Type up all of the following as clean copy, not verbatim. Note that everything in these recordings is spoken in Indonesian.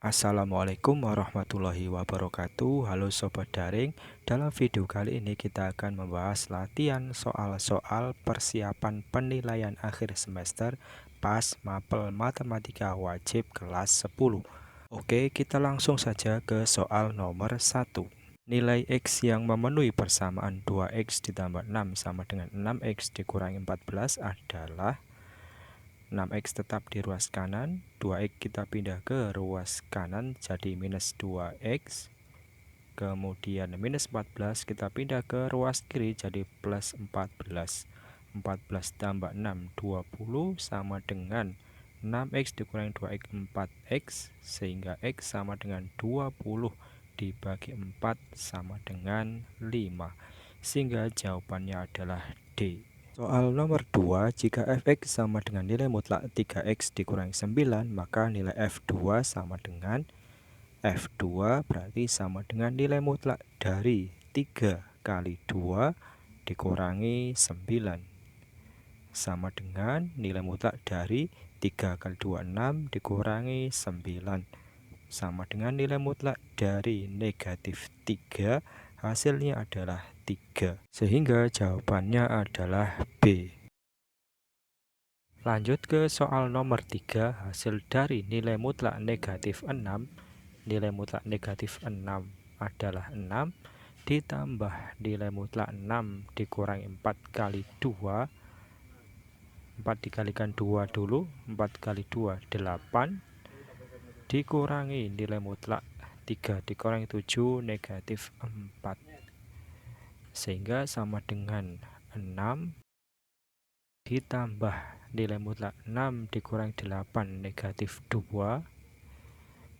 Assalamualaikum warahmatullahi wabarakatuh. Halo Sobat Daring. Dalam video kali ini kita akan membahas latihan soal-soal persiapan penilaian akhir semester PAS Mapel Matematika Wajib kelas 10. Oke, kita langsung saja ke soal nomor 1. Nilai X yang memenuhi persamaan 2X ditambah 6 sama dengan 6X dikurangi 14 adalah 6X tetap di ruas kanan, 2X kita pindah ke ruas kanan jadi minus 2X. Kemudian minus 14 kita pindah ke ruas kiri jadi plus 14. 14 tambah 6, 20 sama dengan 6X dikurangi 2X, 4X. Sehingga X sama dengan 20 dibagi 4 sama dengan 5. Sehingga jawabannya adalah D. Soal nomor 2, jika fx sama dengan nilai mutlak 3x dikurangi 9, maka nilai f2 sama dengan f2 berarti sama dengan nilai mutlak dari 3 kali 2 dikurangi 9. Sama dengan nilai mutlak dari 3 kali 2, 6 dikurangi 9. Sama dengan nilai mutlak dari negatif 3, hasilnya adalah 3. Sehingga jawabannya adalah B. Lanjut ke soal nomor 3, hasil dari nilai mutlak negatif 6. Nilai mutlak negatif 6 adalah 6 ditambah nilai mutlak 6 dikurangi 4 kali 2. 4 dikalikan 2 dulu, 4 kali 2, 8. Dikurangi nilai mutlak 3 dikurangi 7, negatif 4. Sehingga sama dengan 6 ditambah nilai mutlak 6 dikurangi 8, negatif 2.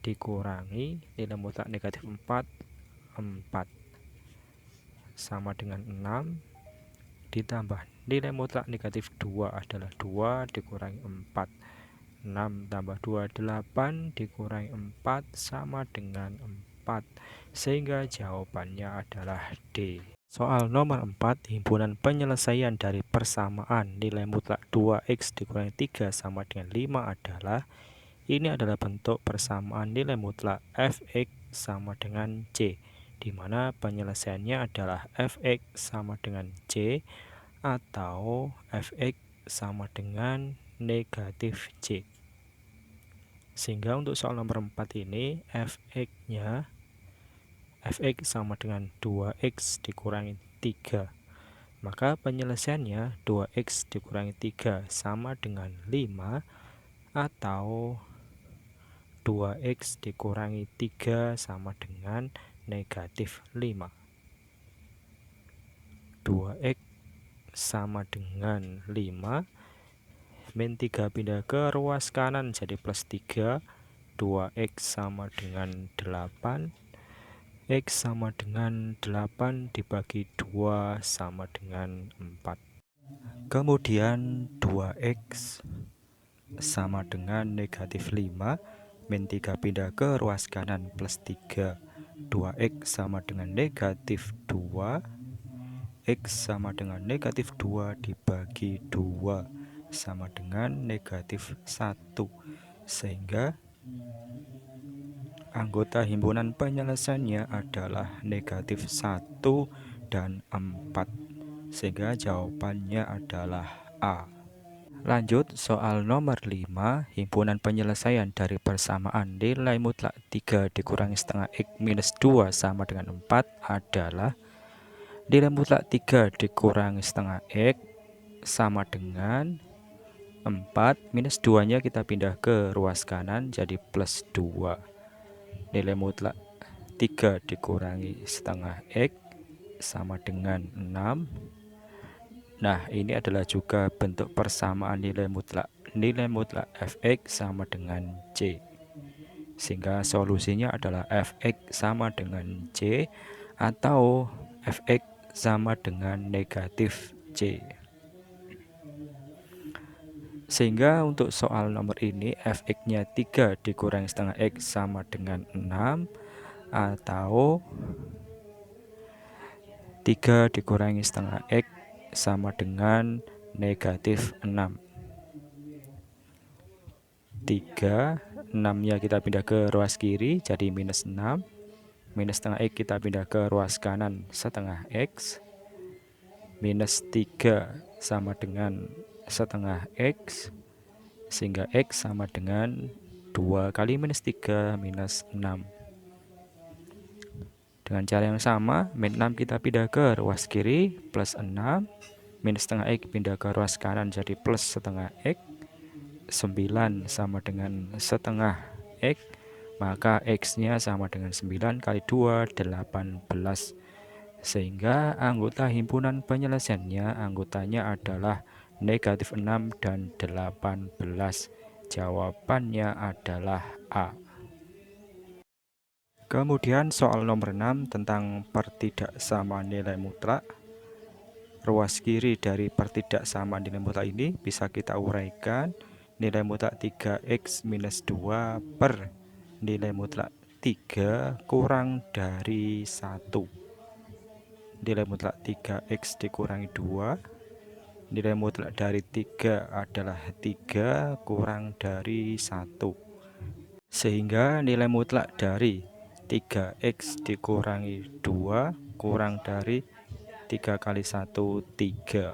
Dikurangi nilai mutlak negatif 4, 4. Sama dengan 6 ditambah nilai mutlak negatif 2 adalah 2 dikurangi 4. 6 tambah 2, 8 dikurangi 4 sama dengan 4. Sehingga jawabannya adalah D. Soal nomor 4, himpunan penyelesaian dari persamaan nilai mutlak 2x dikurangi 3 sama dengan 5 adalah, ini adalah bentuk persamaan nilai mutlak fx sama dengan c, di mana penyelesaiannya adalah fx sama dengan c atau fx sama dengan negatif c. Sehingga untuk soal nomor 4 ini fx-nya fx sama dengan 2x dikurangi 3. Maka penyelesaiannya 2x dikurangi 3 sama dengan 5 atau 2x dikurangi 3 sama dengan negatif 5. 2x sama dengan 5, min 3 pindah ke ruas kanan jadi plus 3. 2x sama dengan 8. X sama dengan 8 dibagi 2 sama dengan 4. Kemudian 2x sama dengan negatif 5. Min 3 pindah ke ruas kanan plus 3. 2x sama dengan negatif 2. X sama dengan negatif 2 dibagi 2 sama dengan negatif 1. Sehingga anggota himpunan penyelesaiannya adalah negatif 1 dan 4. Sehingga jawabannya adalah A. Lanjut soal nomor 5, himpunan penyelesaian dari persamaan nilai mutlak 3 dikurangi setengah X minus 2 sama dengan 4 adalah, nilai mutlak 3 dikurangi setengah X sama dengan 4, minus 2 nya kita pindah ke ruas kanan jadi plus 2. Nilai mutlak 3 dikurangi setengah X sama dengan 6. Nah, ini adalah juga bentuk persamaan nilai mutlak. Nilai mutlak fx sama dengan c. Sehingga solusinya adalah fx sama dengan c atau fx sama dengan negatif c. Sehingga untuk soal nomor ini fx-nya 3 dikurangi setengah x sama dengan 6 atau 3 dikurangi setengah x sama dengan negatif 6. 3 6-nya kita pindah ke ruas kiri jadi minus 6. Minus setengah X kita pindah ke ruas kanan setengah X. Minus 3 sama dengan setengah X, sehingga X sama dengan 2 kali minus 3 minus 6. Dengan cara yang sama, min 6 kita pindah ke ruas kiri plus 6. Minus setengah X pindah ke ruas kanan jadi plus setengah X. 9 sama dengan setengah X, maka X-nya sama dengan 9 kali 2, 18. Sehingga anggota himpunan penyelesaiannya anggotanya adalah negatif 6 dan 18. Jawabannya adalah A. Kemudian soal nomor 6 tentang pertidaksamaan nilai mutlak. Ruas kiri dari pertidaksamaan nilai mutlak ini bisa kita uraikan. Nilai mutlak 3x minus 2 per nilai mutlak 3 kurang dari 1. Nilai mutlak 3x dikurangi 2. Nilai mutlak dari 3 adalah 3 kurang dari 1. Sehingga nilai mutlak dari 3x dikurangi 2 kurang dari 3 kali 1, 3.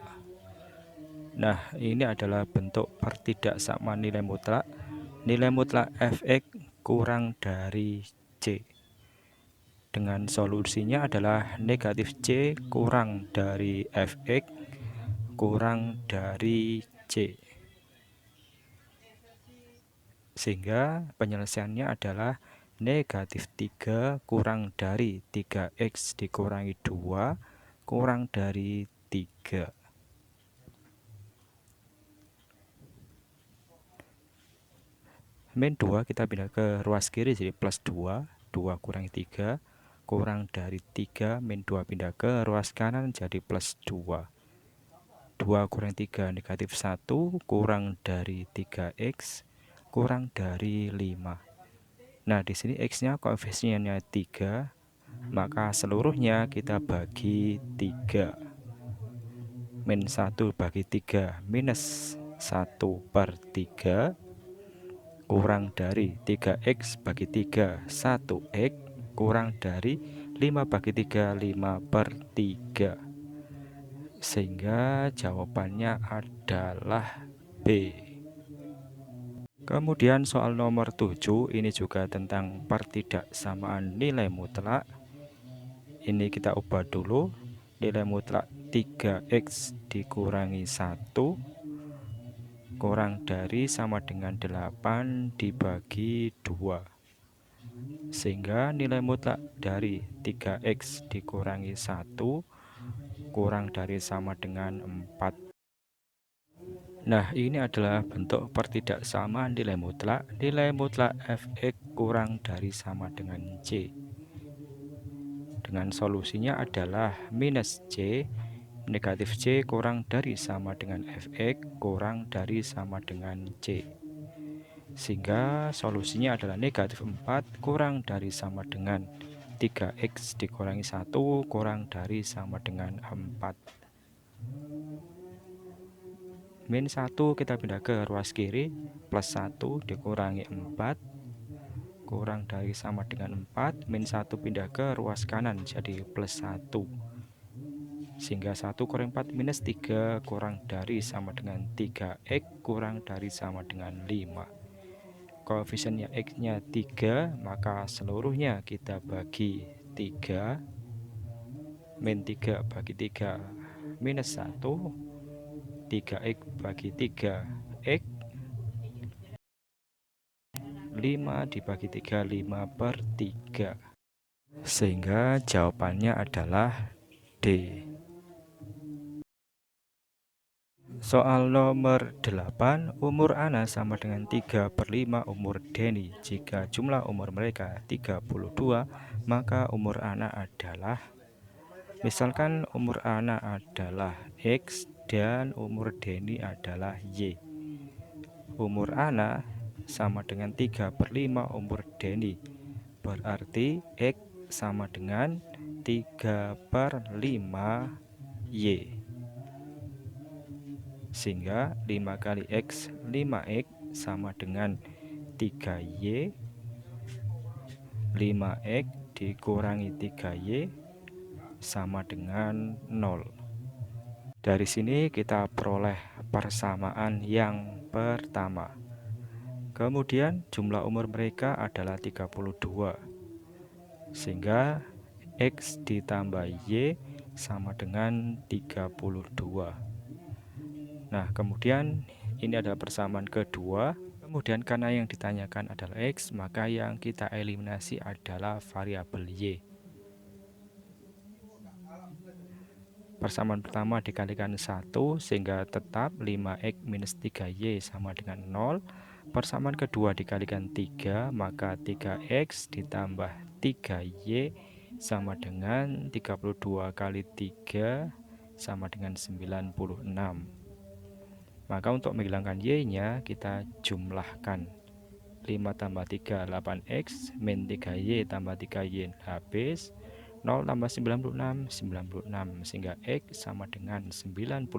Nah, ini adalah bentuk pertidaksamaan nilai mutlak. Nilai mutlak fx kurang dari c. Dengan solusinya adalah negatif c kurang dari fx kurang dari c. Sehingga penyelesaiannya adalah negatif 3 kurang dari 3x dikurangi 2 kurang dari 3. Min 2 kita pindah ke ruas kiri jadi plus 2. 2 kurangi 3 kurang dari 3. Min 2 pindah ke ruas kanan jadi plus 2. 2 kurangi 3 negatif 1 kurang dari 3x kurang dari 5. Nah, di sini x-nya koefisiennya 3, maka seluruhnya kita bagi 3. Min 1 bagi 3 minus 1 per 3 kurang dari 3x bagi 3 1x kurang dari 5 bagi 3 5 per 3. Sehingga jawabannya adalah B. Kemudian soal nomor 7 ini juga tentang pertidaksamaan nilai mutlak. Ini kita ubah dulu. Nilai mutlak 3x dikurangi 1 kurang dari sama dengan 8 dibagi 2. Sehingga nilai mutlak dari 3x dikurangi 1 kurang dari sama dengan 4. Nah, ini adalah bentuk pertidaksamaan nilai mutlak. Nilai mutlak fx kurang dari sama dengan c. Dengan solusinya adalah minus c. Negatif c kurang dari sama dengan fx kurang dari sama dengan c. Sehingga solusinya adalah negatif 4 kurang dari sama dengan 3x dikurangi 1 kurang dari sama dengan 4. Min 1 kita pindah ke ruas kiri plus 1 dikurangi 4 kurang dari sama dengan 4. Min 1 pindah ke ruas kanan jadi plus 1. Sehingga 1 kurangi 4 minus 3 kurang dari sama dengan 3x kurang dari sama dengan 5. Koefisiennya x-nya 3, maka seluruhnya kita bagi 3. Min 3 bagi 3 minus 1. 3x bagi 3x. 5 dibagi 3 5 per 3. Sehingga jawabannya adalah D. Soal nomor 8, umur Ana sama dengan 3/5 umur Denny. Jika jumlah umur mereka 32, maka umur Ana adalah, misalkan umur Ana adalah X dan umur Denny adalah Y. Umur Ana sama dengan 3/5 umur Denny. Berarti X sama dengan 3/5 Y. Sehingga 5 kali X 5x sama dengan 3Y, 5X dikurangi 3Y sama dengan 0. Dari sini kita peroleh persamaan yang pertama. Kemudian jumlah umur mereka adalah 32, sehingga X ditambah Y sama dengan 32. Nah, kemudian ini adalah persamaan kedua. Kemudian karena yang ditanyakan adalah X, maka yang kita eliminasi adalah variabel Y. Persamaan pertama dikalikan 1 sehingga tetap 5X minus 3Y sama dengan 0. Persamaan kedua dikalikan 3, maka 3X ditambah 3Y sama dengan 32 kali 3 sama dengan 96. Maka untuk menghilangkan Y-nya kita jumlahkan. 5 tambah 3 8X min 3Y tambah 3Y habis. 0 tambah 96 96, sehingga X sama dengan 96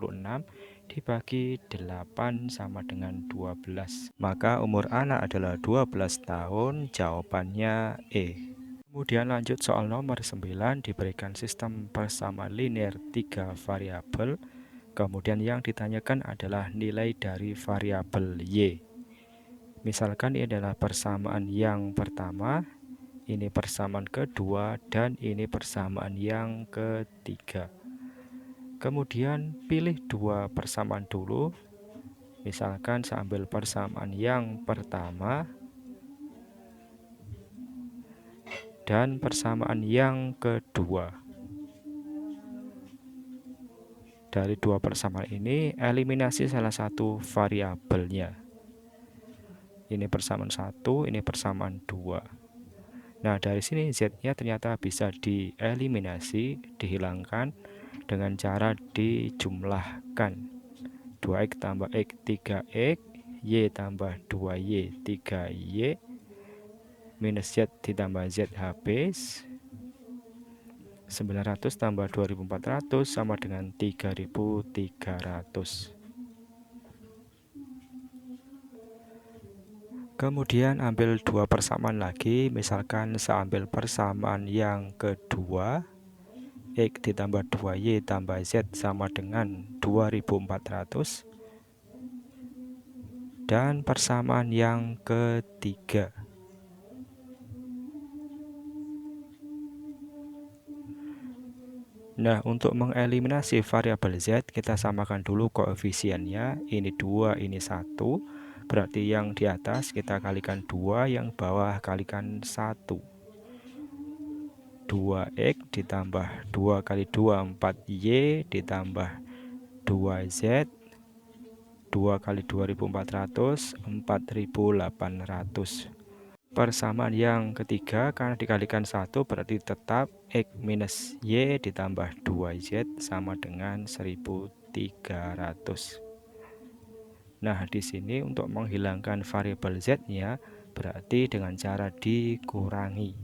dibagi 8 sama dengan 12. Maka umur anak adalah 12 tahun, jawabannya E. Kemudian lanjut soal nomor 9, diberikan sistem persamaan linear 3 variabel. Kemudian yang ditanyakan adalah nilai dari variabel Y. Misalkan ini adalah persamaan yang pertama, ini persamaan kedua, dan ini persamaan yang ketiga. Kemudian pilih dua persamaan dulu. Misalkan saya ambil persamaan yang pertama dan persamaan yang kedua. Dari dua persamaan ini, eliminasi salah satu variabelnya. Ini persamaan 1, ini persamaan 2. Nah, dari sini Z-nya ternyata bisa dieliminasi, dihilangkan dengan cara dijumlahkan. 2X tambah X 3X, Y tambah 2Y 3Y, minus Z ditambah Z habis. 900 tambah 2400 sama dengan 3300. Kemudian ambil dua persamaan lagi. Misalkan saya ambil persamaan yang kedua, X ditambah 2Y tambah Z sama dengan 2400. Dan persamaan yang ketiga, nah, untuk mengeliminasi variabel Z, kita samakan dulu koefisiennya. Ini 2, ini 1. Berarti yang di atas kita kalikan 2, yang bawah kalikan 1. 2X ditambah 2 kali 2, 4Y ditambah 2Z. 2 kali 2400, 4800. Persamaan yang ketiga, karena dikalikan 1 berarti tetap X minus Y ditambah 2Z sama dengan 1300. Nah, di sini untuk menghilangkan variabel Z-nya berarti dengan cara dikurangi.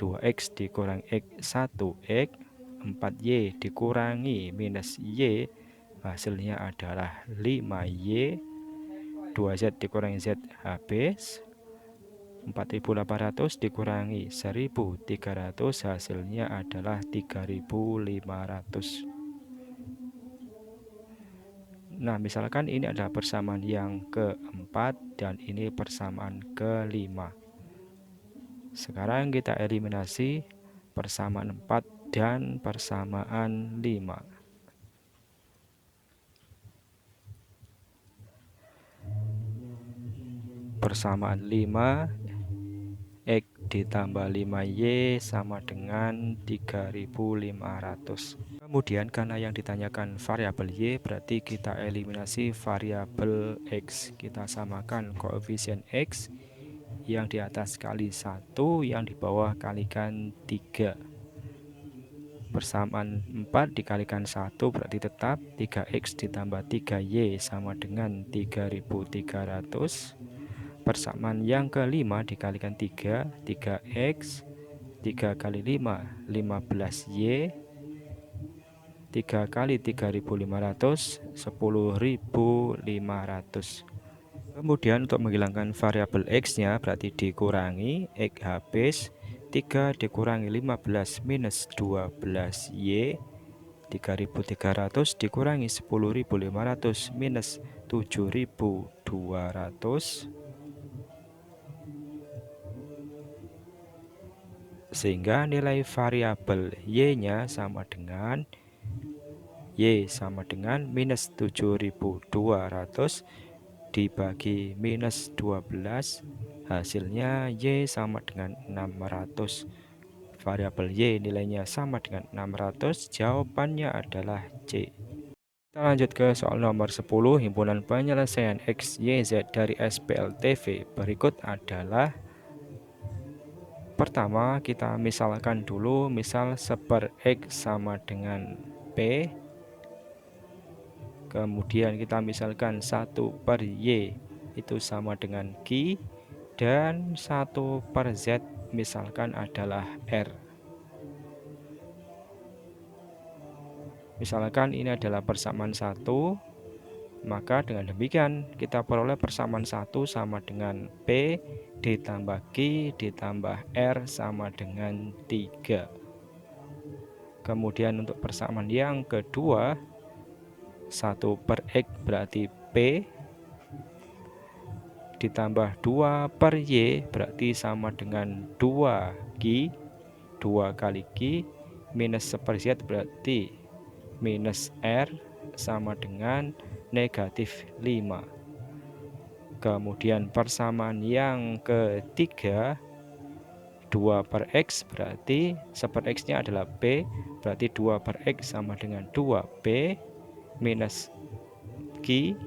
2X dikurangi X 1X, 4Y dikurangi minus Y, hasilnya adalah 5Y. 2Z dikurangi Z habis. 4800 dikurangi 1300, hasilnya adalah 3500. Nah, misalkan ini adalah persamaan yang keempat dan ini persamaan kelima. Sekarang kita eliminasi persamaan 4 dan persamaan 5. Persamaan 5, X ditambah 5Y sama dengan 3500. Kemudian karena yang ditanyakan variabel Y, berarti kita eliminasi variabel X. Kita samakan koefisien X, yang di atas kali 1, yang di bawah kalikan 3. Persamaan 4 dikalikan 1 berarti tetap 3X ditambah 3Y sama dengan 3300. Persamaan yang kelima dikalikan 3, 3X, 3 kali 5, 15Y, 3 kali 3500, 10.500. Kemudian untuk menghilangkan variabel X-nya berarti dikurangi X habis 3 dikurangi 15 minus 12Y, 3.300 dikurangi 10.500 minus 7.200, sehingga nilai variabel Y-nya sama dengan Y sama dengan minus 7.200 dibagi minus 12, hasilnya Y sama dengan 600. Variabel Y nilainya sama dengan 600, jawabannya adalah C. Kita lanjut ke soal nomor 10. Himpunan penyelesaian X, Y, Z dari SPLTV berikut adalah: pertama, kita misalkan dulu, misal 1/X sama dengan P. Kemudian kita misalkan 1/Y itu sama dengan Q, dan 1/Z misalkan adalah R. Misalkan ini adalah persamaan 1, maka dengan demikian kita peroleh persamaan 1 sama dengan P ditambah Q ditambah R sama dengan 3. Kemudian untuk persamaan yang kedua, 1/X berarti P ditambah 2/Y berarti sama dengan 2Q, 2 kali Q minus 1/Z berarti minus R sama dengan negatif 5. Kemudian persamaan yang ketiga, 2/X berarti 1/X nya adalah P, berarti 2/X sama dengan 2P minus Q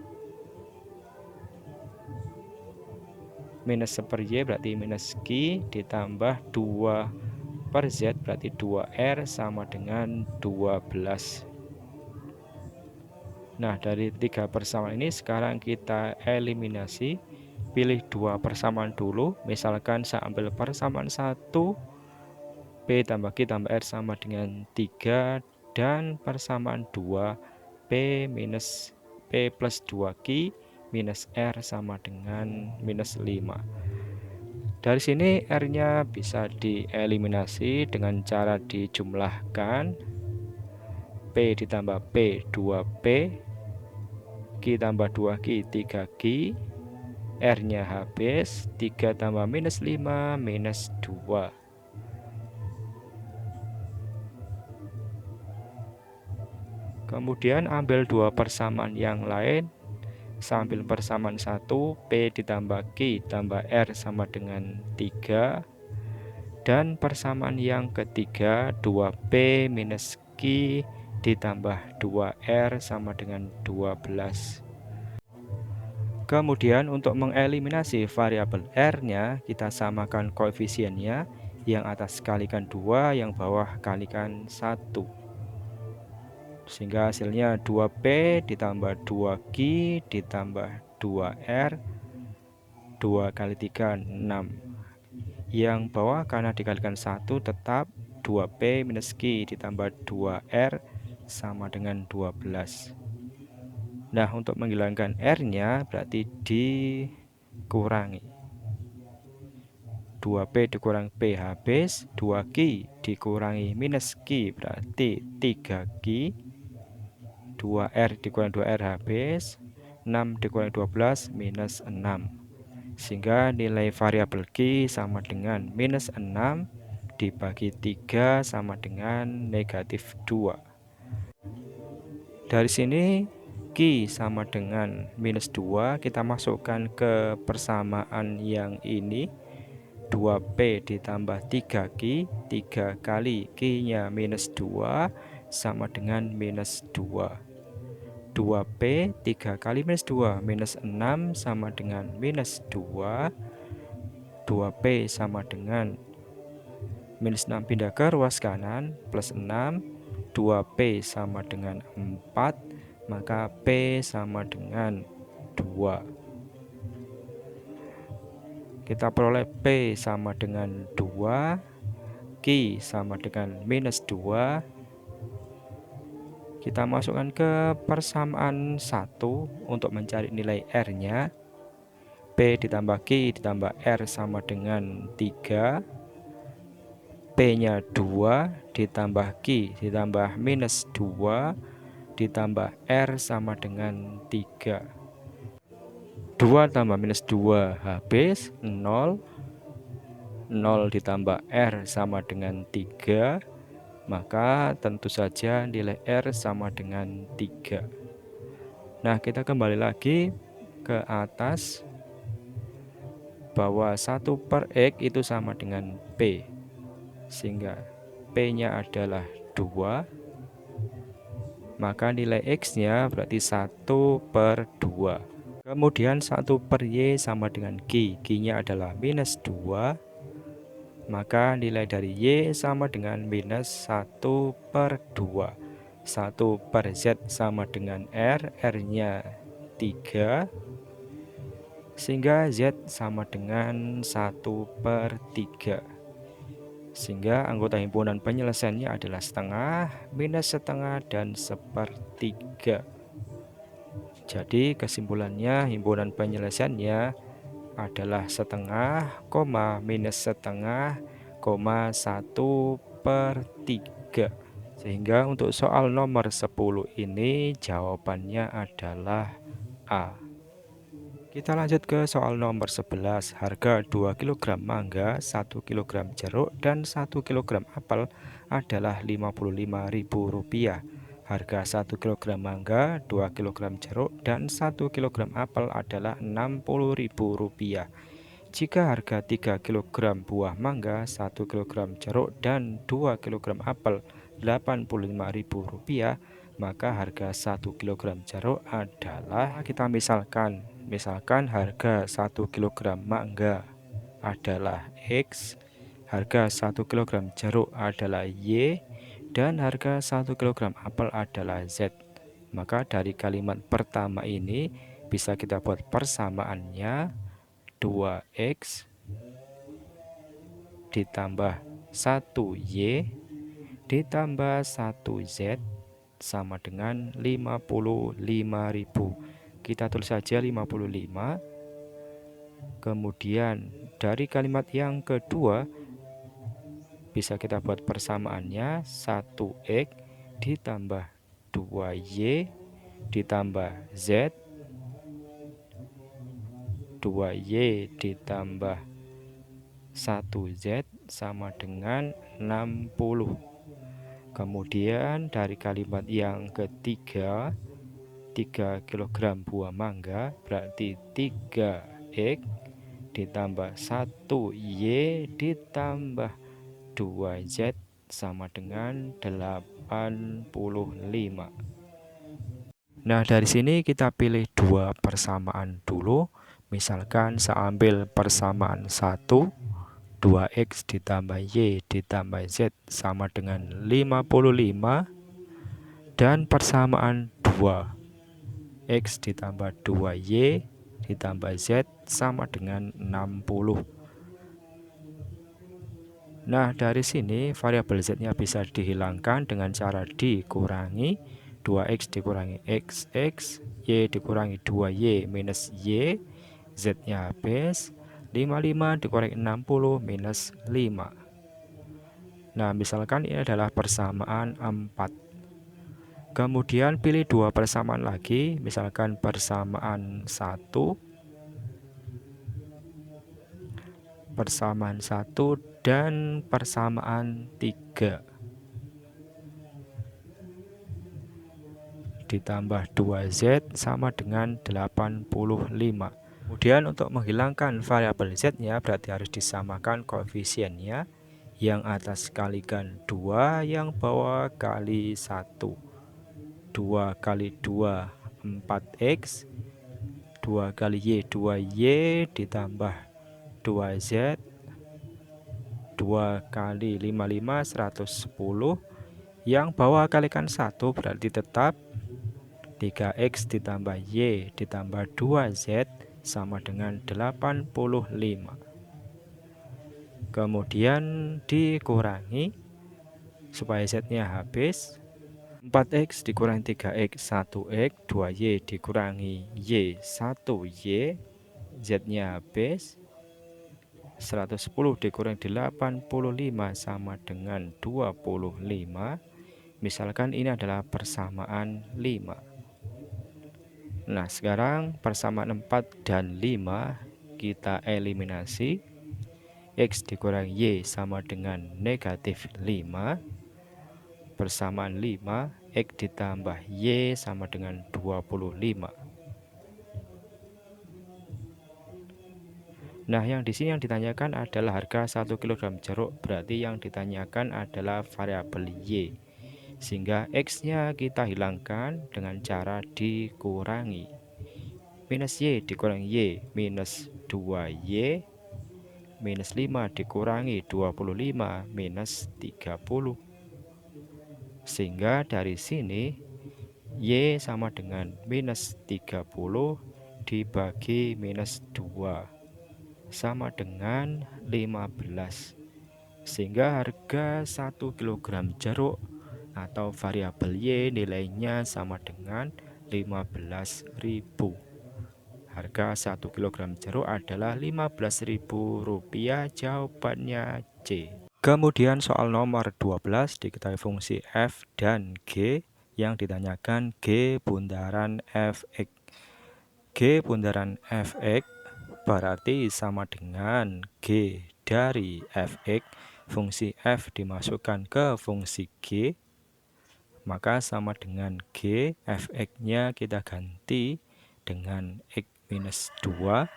minus 1/Y berarti minus Q ditambah 2/Z berarti 2R sama dengan 12. Nah, dari 3 persamaan ini sekarang kita eliminasi. Pilih 2 persamaan dulu. Misalkan saya ambil persamaan 1, P tambah Q tambah R sama dengan 3, dan persamaan 2, P plus 2Q minus R sama dengan minus 5. Dari sini R-nya bisa dieliminasi dengan cara dijumlahkan. P ditambah P 2P, Q tambah 2Q 3Q, R-nya habis, 3 tambah minus 5 minus 2. Kemudian ambil 2 persamaan yang lain. Sambil persamaan 1, P ditambah Q tambah R sama dengan 3. Dan persamaan yang ketiga, 2P minus Q ditambah 2R sama dengan 12. Kemudian untuk mengeliminasi variabel R-nya, kita samakan koefisiennya. Yang atas kalikan 2, yang bawah kalikan 1. Sehingga hasilnya 2P ditambah 2Q ditambah 2R, 2 kali 3, 6. Yang bawah karena dikalikan 1 tetap 2P minus Q ditambah 2R sama dengan 12. Nah, untuk menghilangkan R-nya berarti dikurangi. 2P dikurangi P habis, 2Q dikurangi minus Q berarti 3Q, 2R dikurangi 2R habis, 6 dikurangi 12 minus 6. Sehingga nilai variabel Q sama dengan minus 6 dibagi 3 sama dengan negatif 2. Dari sini Q sama dengan minus 2, kita masukkan ke persamaan yang ini. 2P ditambah 3Q, 3 kali Q-nya minus 2 sama dengan minus 2. 2P 3 kali minus 2 minus 6 sama dengan minus 2. 2P sama dengan minus 6 pindah ke ruas kanan plus 6. 2P sama dengan 4, maka P sama dengan 2. Kita peroleh P sama dengan 2, Q sama dengan minus 2. Kita masukkan ke persamaan 1 untuk mencari nilai R-nya. P ditambah Q ditambah R sama dengan 3, P-nya 2 ditambah Q ditambah minus 2 ditambah R sama dengan 3. 2 tambah minus 2 habis 0. 0 ditambah R sama dengan 3, maka tentu saja nilai R sama dengan 3. Nah, kita kembali lagi ke atas bahwa 1/X itu sama dengan P, sehingga P-nya adalah 2, maka nilai X-nya berarti 1/2. Kemudian 1/Y sama dengan Q, Q-nya adalah minus 2, maka nilai dari Y sama dengan minus 1/2. 1/Z sama dengan R, R-nya 3, sehingga Z sama dengan 1/3. Sehingga anggota himpunan penyelesaiannya adalah setengah, minus setengah, dan 1/3. Jadi kesimpulannya himpunan penyelesaiannya adalah setengah, minus setengah, 1/3. Sehingga untuk soal nomor 10 ini jawabannya adalah A. Kita lanjut ke soal nomor 11. Harga 2 kg mangga, 1 kg jeruk, dan 1 kg apel adalah Rp55.000. Harga 1 kg mangga, 2 kg jeruk, dan 1 kg apel adalah Rp60.000. Jika harga 3 kg buah mangga, 1 kg jeruk, dan 2 kg apel Rp85.000, maka harga 1 kg jeruk adalah, kita misalkan harga 1 kg mangga adalah X, harga 1 kg jeruk adalah Y, dan harga 1 kg apel adalah Z. Maka dari kalimat pertama ini bisa kita buat persamaannya 2X ditambah 1Y ditambah 1Z sama dengan 55.000. Kita tulis saja 55. Kemudian dari kalimat yang kedua bisa kita buat persamaannya 1X ditambah 2Y ditambah Z, 2Y ditambah 1Z sama dengan 60. Kemudian dari kalimat yang ketiga, 3 kg buah mangga berarti 3X ditambah 1Y ditambah 2Z sama dengan 85. Nah, dari sini kita pilih dua persamaan dulu. Misalkan saya ambil persamaan 1, 2X ditambah Y ditambah Z sama dengan 55, dan persamaan 2X ditambah 2Y ditambah Z sama dengan 60. Nah, dari sini variabel Z-nya bisa dihilangkan dengan cara dikurangi 2X dikurangi XX, Y dikurangi 2Y minus Y, Z-nya habis 55 dikurangi 60 minus 5. Nah, misalkan ini adalah persamaan 4. Kemudian pilih dua persamaan lagi, misalkan persamaan 1, dan persamaan 3. Ditambah 2Z sama dengan 85. Kemudian untuk menghilangkan variabel Z-nya berarti harus disamakan koefisiennya. Yang atas kalikan 2, yang bawah kali 1. 2 kali 2 4X, 2 kali Y 2Y ditambah 2Z, 2 kali 55 110, yang bawah kalikan 1 berarti tetap 3X ditambah Y ditambah 2Z sama dengan 85. Kemudian dikurangi supaya Z-nya habis. 4X dikurangi 3X 1X, 2Y dikurangi Y 1Y, Z-nya habis. 110 dikurangi 85 sama dengan 25. Misalkan ini adalah persamaan 5. Nah, sekarang persamaan 4 dan 5 kita eliminasi. X dikurangi Y sama dengan negatif 5. Persamaan 5, X ditambah Y sama dengan 25. Nah, yang di sini yang ditanyakan adalah harga 1 kg jeruk, berarti yang ditanyakan adalah variabel Y. Sehingga X-nya kita hilangkan dengan cara dikurangi. Minus Y dikurangi Y, minus 2Y, minus 5 dikurangi 25, minus 30. Sehingga dari sini Y sama dengan minus 30 dibagi minus 2 sama dengan 15. Sehingga harga 1 kg jeruk atau variabel Y nilainya sama dengan 15.000. Harga 1 kg jeruk adalah Rp15.000. Jawabannya C. Kemudian soal nomor 12 diketahui fungsi f dan g yang ditanyakan G bundaran fx. G bundaran fx berarti sama dengan G dari fx. Fungsi f dimasukkan ke fungsi g, maka sama dengan G. Fx-nya kita ganti dengan x minus 2.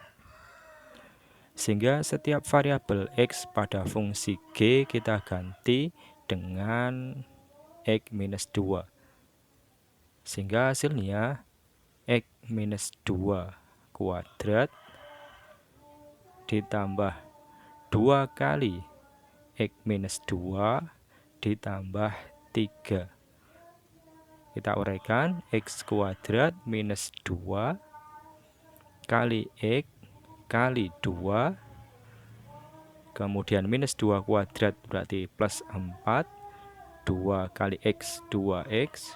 Sehingga setiap variabel x pada fungsi g kita ganti dengan x minus 2. Sehingga hasilnya x minus 2 kuadrat ditambah 2 kali x minus 2 ditambah 3. Kita uraikan, x kuadrat minus 2 kali x kali 2, kemudian minus 2 kuadrat berarti plus 4, 2 kali x 2x,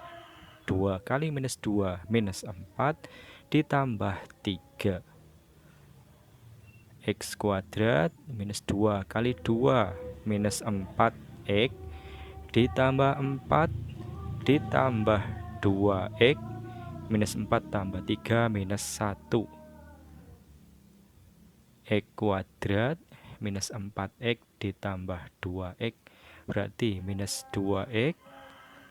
2 kali minus 2 minus 4 ditambah 3. X kuadrat minus 2 kali 2 minus 4x ditambah 4 ditambah 2x minus 4 tambah 3 minus 1. X kuadrat minus 4x ditambah 2x berarti minus 2x.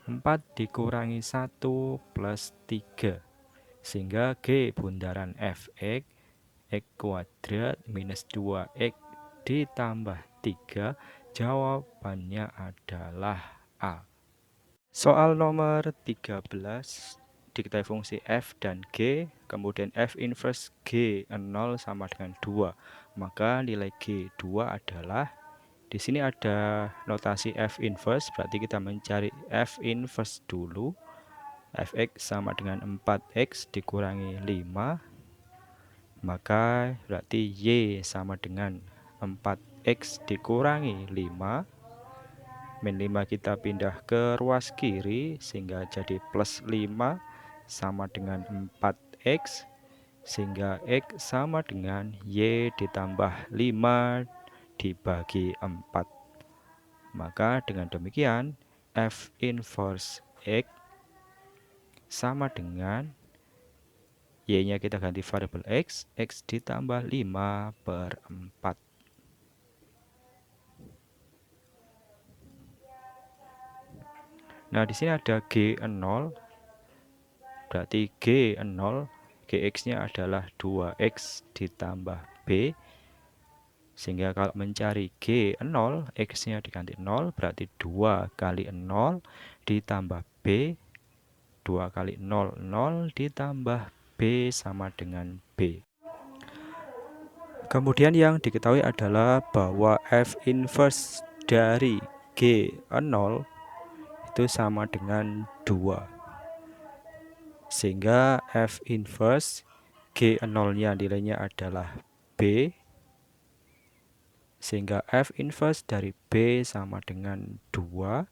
4 dikurangi 1 plus 3. Sehingga G bundaran fx x kuadrat minus 2x ditambah 3. Jawabannya adalah A. Soal nomor 13 diketahui fungsi f dan g, kemudian f inverse g0 sama dengan 2. Maka nilai g2 adalah, di sini ada notasi f inverse, berarti kita mencari f inverse dulu. Fx sama dengan 4x dikurangi 5, maka berarti y sama dengan 4x dikurangi 5. Min 5 kita pindah ke ruas kiri sehingga jadi plus 5 sama dengan 4x, sehingga x sama dengan y ditambah 5 dibagi 4. Maka dengan demikian f inverse x sama dengan y-nya kita ganti variabel x ditambah 5/4. Nah, di sini ada G0, berarti G0, Gx-nya adalah 2x ditambah B. Sehingga kalau mencari G0, X-nya diganti 0, berarti 2 kali 0 ditambah B. 2 kali 0, 0 ditambah B sama dengan B. Kemudian yang diketahui adalah bahwa F inverse dari G0 itu sama dengan 2. Sehingga F inverse G0-nya nilainya adalah B. Sehingga F inverse dari B sama dengan 2.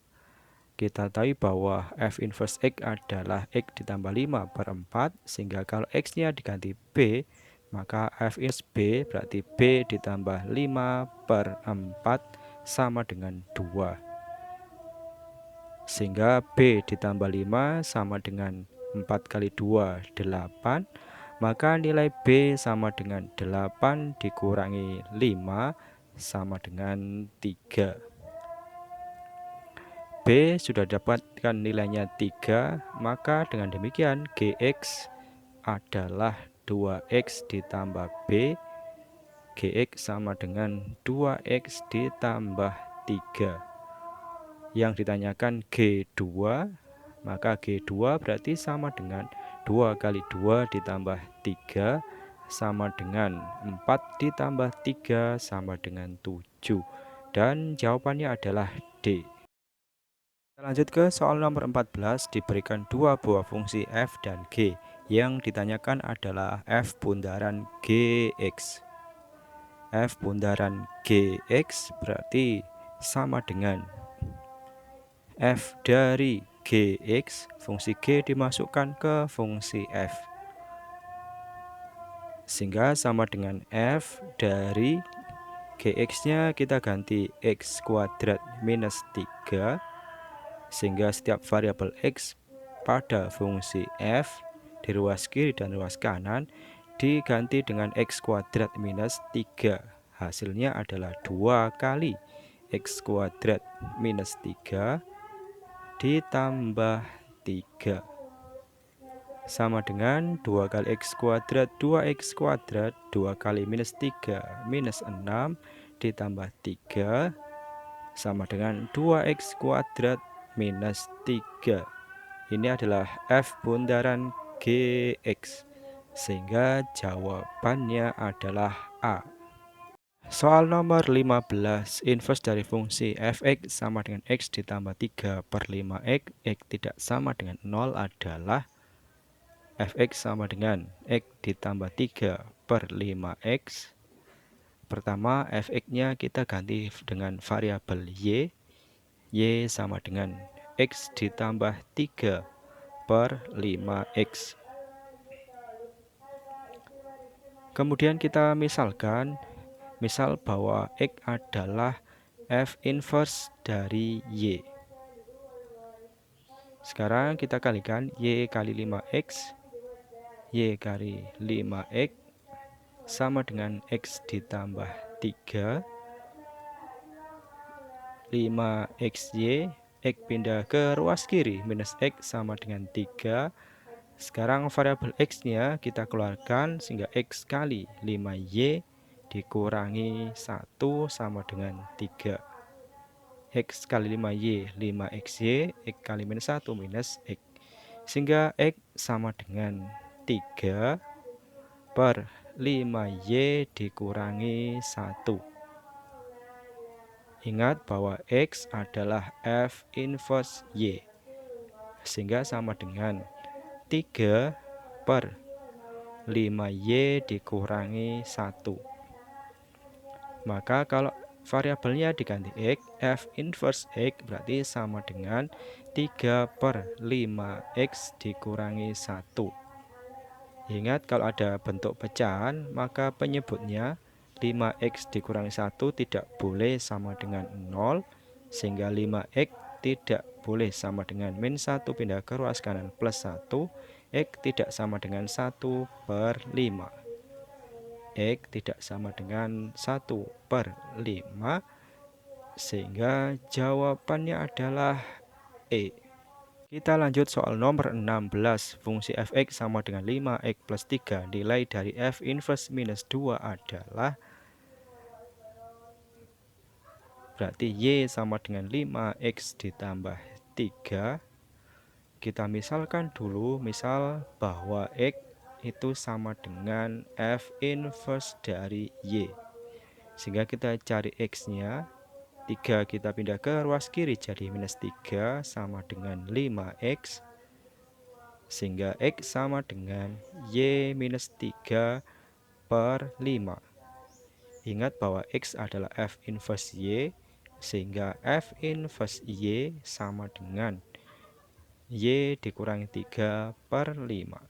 Kita tahu bahwa F inverse X adalah X ditambah 5/4. Sehingga kalau X-nya diganti B, Maka F inverse B berarti B ditambah 5/4 sama dengan 2. Sehingga B ditambah 5 sama dengan 4 kali 2, 8. Maka nilai B sama dengan 8 dikurangi 5 sama dengan 3. B sudah dapatkan nilainya 3, maka dengan demikian Gx adalah 2x ditambah B. Gx sama dengan 2x ditambah 3. Yang ditanyakan G2, maka G2 berarti sama dengan 2 kali 2 ditambah 3 sama dengan 4 ditambah 3 sama dengan 7. Dan jawabannya adalah D. Kita lanjut ke soal nomor 14. Diberikan dua buah fungsi f dan g. Yang ditanyakan adalah f bundaran Gx. F bundaran Gx berarti sama dengan f dari Gx, fungsi G dimasukkan ke fungsi f. Sehingga sama dengan f dari Gx-nya kita ganti x kuadrat minus 3. Sehingga setiap variabel x pada fungsi f di ruas kiri dan ruas kanan diganti dengan x kuadrat minus 3. Hasilnya adalah 2 kali x kuadrat minus 3 ditambah 3 sama dengan 2 kali x kuadrat 2x kuadrat 2 kali minus 3 minus 6 ditambah 3 sama dengan 2x kuadrat minus 3. Ini adalah f bundaran Gx, sehingga jawabannya adalah A. Soal nomor 15. Inverse dari fungsi fx sama dengan x ditambah 3/5x, x tidak sama dengan 0 adalah fx sama dengan x ditambah 3/5x. Pertama, fx-nya kita ganti dengan variabel y. Y sama dengan x ditambah 3/5x. Kemudian kita misalkan, misal bahwa x adalah f inverse dari y. Sekarang kita kalikan y kali 5x, y kali 5x sama dengan x ditambah 3. 5xy, x pindah ke ruas kiri, minus x sama dengan 3. Sekarang variabel x-nya kita keluarkan sehingga x kali 5y dikurangi 1 sama dengan 3. X kali 5y, 5xy, x kali minus 1 minus x. Sehingga x sama dengan 3/5y dikurangi 1. Ingat bahwa x adalah f inverse y, sehingga sama dengan 3/5y dikurangi 1. Maka kalau variabelnya diganti x, f inverse x berarti sama dengan 3/5x dikurangi 1. Ingat, kalau ada bentuk pecahan, maka penyebutnya 5x dikurangi 1 tidak boleh sama dengan 0, sehingga 5x tidak boleh sama dengan min 1 pindah ke ruas kanan plus 1, x tidak sama dengan 1/5. X tidak sama dengan 1/5, sehingga jawabannya adalah E. Kita lanjut soal nomor 16. Fungsi fx sama dengan 5x plus 3. Nilai dari f inverse minus 2 adalah, berarti y sama dengan 5x ditambah 3. Kita misalkan dulu, misal bahwa x itu sama dengan f inverse dari y. Sehingga kita cari x-nya. 3 kita pindah ke ruas kiri jadi minus 3 sama dengan 5x. Sehingga x sama dengan y minus 3/5. Ingat bahwa x adalah f inverse y, sehingga f inverse y sama dengan y dikurangi 3/5.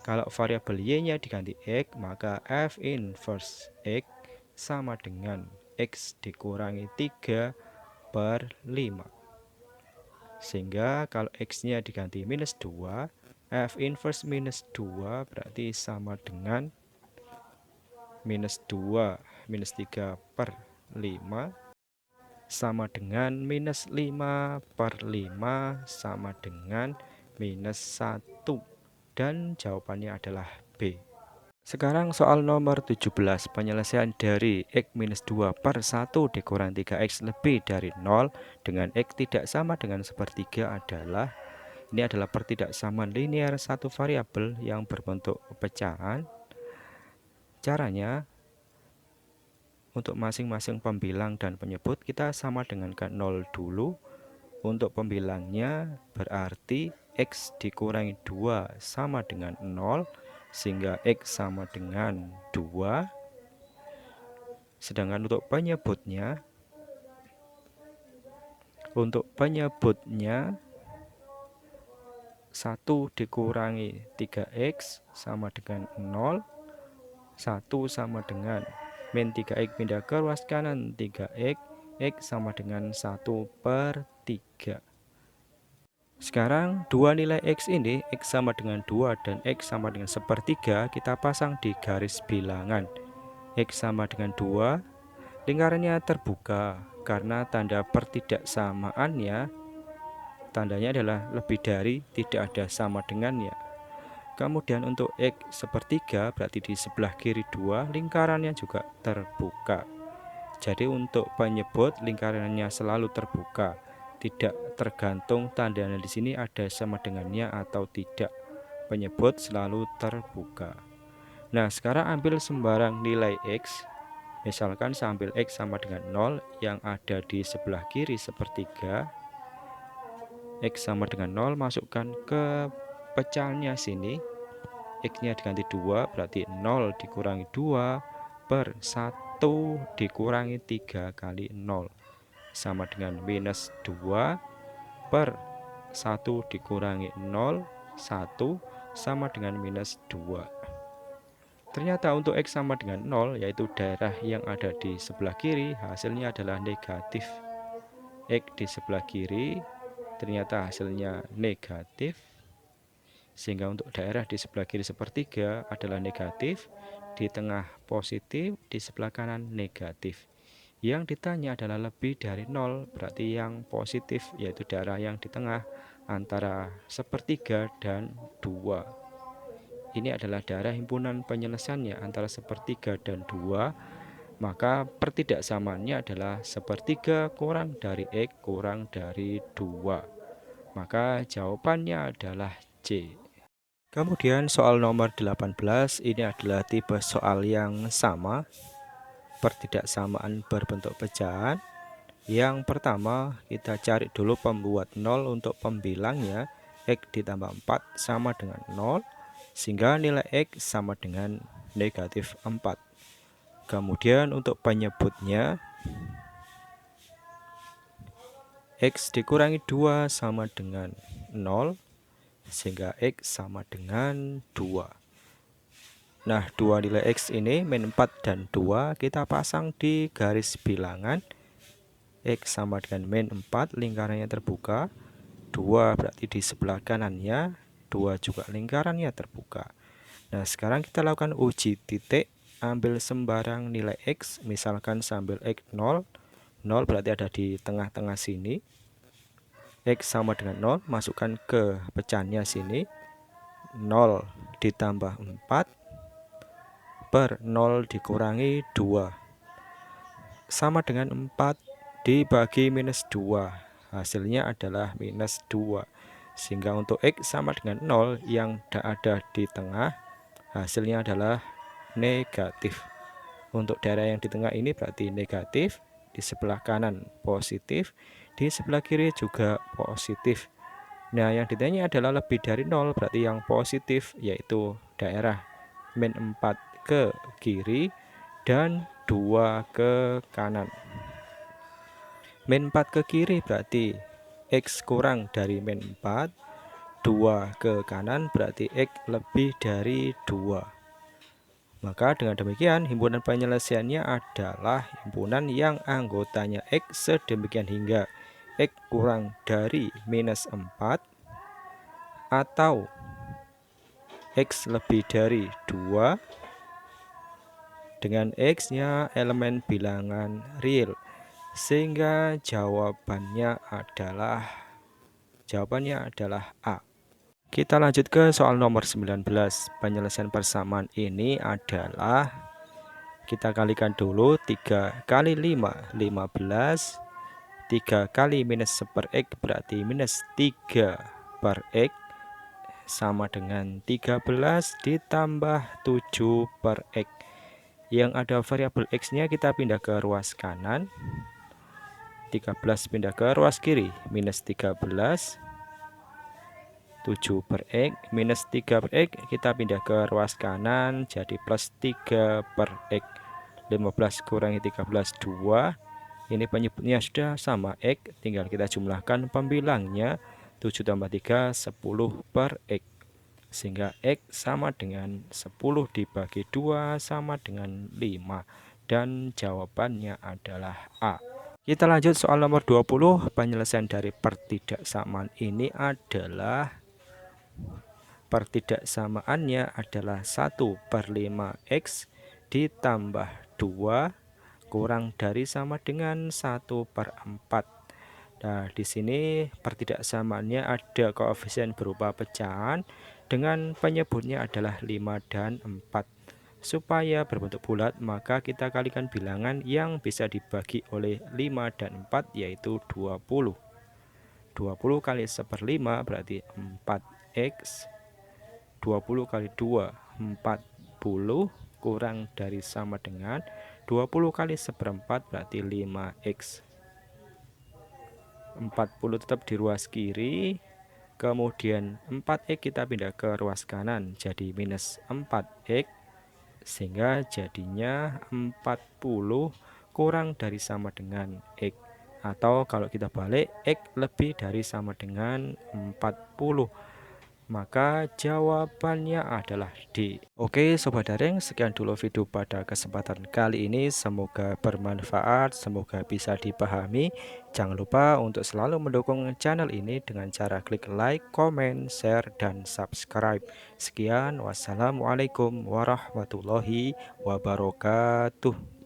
Kalau variabel y-nya diganti x, maka f inverse x sama dengan x dikurangi 3 per 5. Sehingga kalau x-nya diganti minus 2, f inverse minus 2 berarti sama dengan minus 2 minus 3 per 5 sama dengan minus 5 per 5 sama dengan minus 1. Dan jawabannya adalah B. Sekarang soal nomor 17, penyelesaian dari x minus 2 per 1 dikurang 3x lebih dari 0 dengan x tidak sama dengan sepertiga adalah, ini adalah pertidaksamaan linear satu variabel yang berbentuk pecahan. Caranya, untuk masing-masing pembilang dan penyebut kita sama dengan 0 dulu. Untuk pembilangnya berarti x dikurangi 2 sama dengan 0, sehingga x sama dengan 2. Sedangkan untuk penyebutnya 1 dikurangi 3x sama dengan 0, 1 sama dengan min 3x pindah ke ruas kanan 3x, x sama dengan 1 per 3. Sekarang dua nilai x ini, x sama dengan 2 dan x sama dengan sepertiga, kita pasang di garis bilangan. X sama dengan 2, lingkarannya terbuka karena tanda pertidaksamaannya, tandanya adalah lebih dari, tidak ada sama dengannya. Kemudian untuk x sepertiga berarti di sebelah kiri 2, lingkarannya juga terbuka. Jadi untuk penyebut lingkarannya selalu terbuka, tidak tergantung tandanya di sini ada sama dengannya atau tidak. Penyebut selalu terbuka. Nah, sekarang ambil sembarang nilai x. Misalkan saya ambil x sama dengan 0 yang ada di sebelah kiri sepertiga. X sama dengan 0, masukkan ke pecahannya sini. X-nya diganti 2, berarti 0 dikurangi 2 per 1 dikurangi 3 kali 0 sama dengan minus 2 per 1 dikurangi 0, 1 sama dengan minus 2. Ternyata untuk x sama dengan 0, yaitu daerah yang ada di sebelah kiri, hasilnya adalah negatif. X di sebelah kiri ternyata hasilnya negatif, sehingga untuk daerah di sebelah kiri sepertiga adalah negatif, di tengah positif, di sebelah kanan negatif. Yang ditanya adalah lebih dari 0, berarti yang positif, yaitu daerah yang di tengah antara sepertiga dan 2. Ini adalah daerah himpunan penyelesaiannya antara sepertiga dan 2, maka pertidaksamaannya adalah sepertiga kurang dari x kurang dari 2. Maka jawabannya adalah C. Kemudian soal nomor 18, ini adalah tipe soal yang sama, pertidaksamaan berbentuk pecahan. Yang pertama, kita cari dulu pembuat 0 untuk pembilangnya. X ditambah 4 sama dengan 0, sehingga nilai X sama dengan negatif 4. Kemudian untuk penyebutnya, X dikurangi 2 sama dengan 0, sehingga X sama dengan 2. Nah, dua nilai X ini, min 4 dan 2, kita pasang di garis bilangan. X sama dengan min 4, lingkarannya terbuka. 2 berarti di sebelah kanannya, 2 juga lingkarannya terbuka. Nah, sekarang kita lakukan uji titik. Ambil sembarang nilai X, misalkan sambil X 0, 0 berarti ada di tengah-tengah sini. X sama dengan 0, masukkan ke pecahannya sini. 0 ditambah 4 per 0 dikurangi 2 sama dengan 4 dibagi minus 2, hasilnya adalah minus 2. Sehingga untuk X sama dengan 0 yang ada di tengah, hasilnya adalah negatif. Untuk daerah yang di tengah ini berarti negatif, di sebelah kanan positif, di sebelah kiri juga positif. Nah, yang ditanya adalah lebih dari 0, berarti yang positif, yaitu daerah min 4 ke kiri dan 2 ke kanan. Min 4 ke kiri berarti X kurang dari min 4, 2 ke kanan berarti X lebih dari 2. Maka dengan demikian himpunan penyelesaiannya adalah himpunan yang anggotanya X sedemikian hingga X kurang dari minus 4 atau X lebih dari 2 dengan X-nya elemen bilangan real, sehingga jawabannya adalah A. Kita lanjut ke soal nomor 19. Penyelesaian persamaan ini adalah kita kalikan dulu 3 kali 5 15, 3 kali minus 1 per X berarti minus 3 per X sama dengan 13 ditambah 7 per X. Yang ada variabel X-nya kita pindah ke ruas kanan, 13 pindah ke ruas kiri, minus 13, 7 per X, minus 3 per X, kita pindah ke ruas kanan, jadi plus 3 per X. 15 kurangi 13, 2. Ini penyebutnya sudah sama X, tinggal kita jumlahkan pembilangnya, 7 tambah 3, 10 per X. Sehingga X sama dengan 10 dibagi 2 sama dengan 5. Dan jawabannya adalah A. Kita lanjut soal nomor 20. Penyelesaian dari pertidaksamaan ini adalah pertidaksamaannya adalah 1 per 5X ditambah 2 kurang dari sama dengan 1 per 4. Nah, di sini pertidaksamaannya ada koefisien berupa pecahan dengan penyebutnya adalah 5 dan 4. Supaya berbentuk bulat, maka kita kalikan bilangan yang bisa dibagi oleh 5 dan 4 yaitu 20. 20 kali 1/5 berarti 4X. 20 kali 2 40 kurang dari sama dengan 20 kali 1/4 berarti 5X. 40 tetap di ruas kiri, kemudian 4X kita pindah ke ruas kanan jadi minus 4X, sehingga jadinya 40 kurang dari sama dengan X, atau kalau kita balik X lebih dari sama dengan 40. Maka jawabannya adalah D. Oke Sobat Daring, sekian dulu video pada kesempatan kali ini. Semoga bermanfaat, semoga bisa dipahami. Jangan lupa untuk selalu mendukung channel ini dengan cara klik like, comment, share, dan subscribe. Sekian, wassalamualaikum warahmatullahi wabarakatuh.